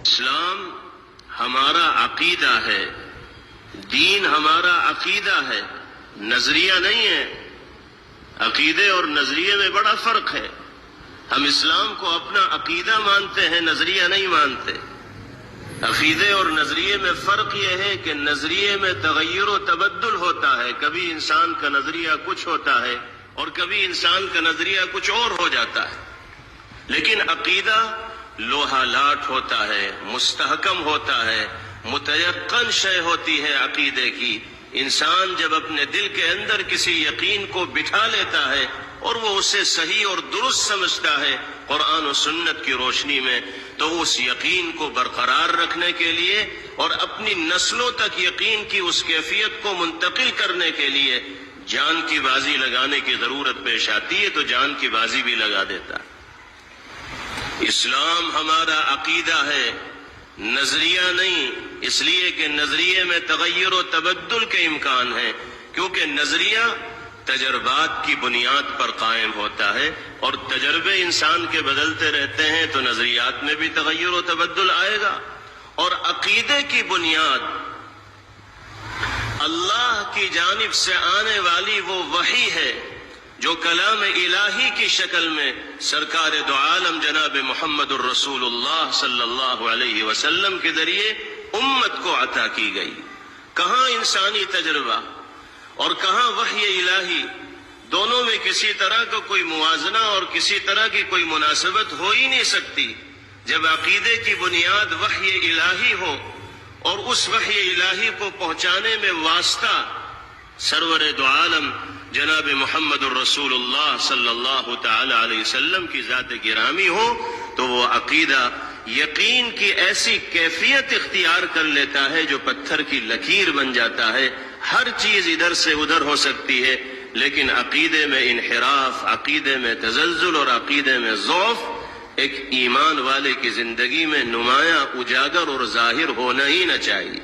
اسلام ہمارا عقیدہ ہے، دین ہمارا عقیدہ ہے، نظریہ نہیں ہے۔ عقیدے اور نظریے میں بڑا فرق ہے۔ ہم اسلام کو اپنا عقیدہ مانتے ہیں، نظریہ نہیں مانتے۔ عقیدے اور نظریے میں فرق یہ ہے کہ نظریے میں تغیر و تبدل ہوتا ہے، کبھی انسان کا نظریہ کچھ ہوتا ہے اور کبھی انسان کا نظریہ کچھ اور ہو جاتا ہے، لیکن عقیدہ لوہا لاٹ ہوتا ہے، مستحکم ہوتا ہے، متیقن شے ہوتی ہے عقیدے کی۔ انسان جب اپنے دل کے اندر کسی یقین کو بٹھا لیتا ہے اور وہ اسے صحیح اور درست سمجھتا ہے قرآن و سنت کی روشنی میں، تو اس یقین کو برقرار رکھنے کے لیے اور اپنی نسلوں تک یقین کی اس کیفیت کو منتقل کرنے کے لیے جان کی بازی لگانے کی ضرورت پیش آتی ہے، تو جان کی بازی بھی لگا دیتا ہے۔ اسلام ہمارا عقیدہ ہے، نظریہ نہیں، اس لیے کہ نظریے میں تغیر و تبدل کے امکان ہیں، کیونکہ نظریہ تجربات کی بنیاد پر قائم ہوتا ہے اور تجربے انسان کے بدلتے رہتے ہیں، تو نظریات میں بھی تغیر و تبدل آئے گا۔ اور عقیدے کی بنیاد اللہ کی جانب سے آنے والی وہ وحی ہے جو کلام الہی کی شکل میں سرکار دو عالم جناب محمد الرسول اللہ صلی اللہ علیہ وسلم کے ذریعے امت کو عطا کی گئی۔ کہاں انسانی تجربہ اور کہاں وحی الہی، دونوں میں کسی طرح کا کوئی موازنہ اور کسی طرح کی کوئی مناسبت ہو ہی نہیں سکتی۔ جب عقیدے کی بنیاد وحی الہی ہو اور اس وحی الہی کو پہنچانے میں واسطہ سرور دو عالم جناب محمد الرسول اللہ صلی اللہ تعالی علیہ وسلم کی ذات گرامی ہو، تو وہ عقیدہ یقین کی ایسی کیفیت اختیار کر لیتا ہے جو پتھر کی لکیر بن جاتا ہے۔ ہر چیز ادھر سے ادھر ہو سکتی ہے، لیکن عقیدے میں انحراف، عقیدے میں تزلزل اور عقیدے میں ضعف ایک ایمان والے کی زندگی میں نمایاں، اجاگر اور ظاہر ہونا ہی نہ چاہیے۔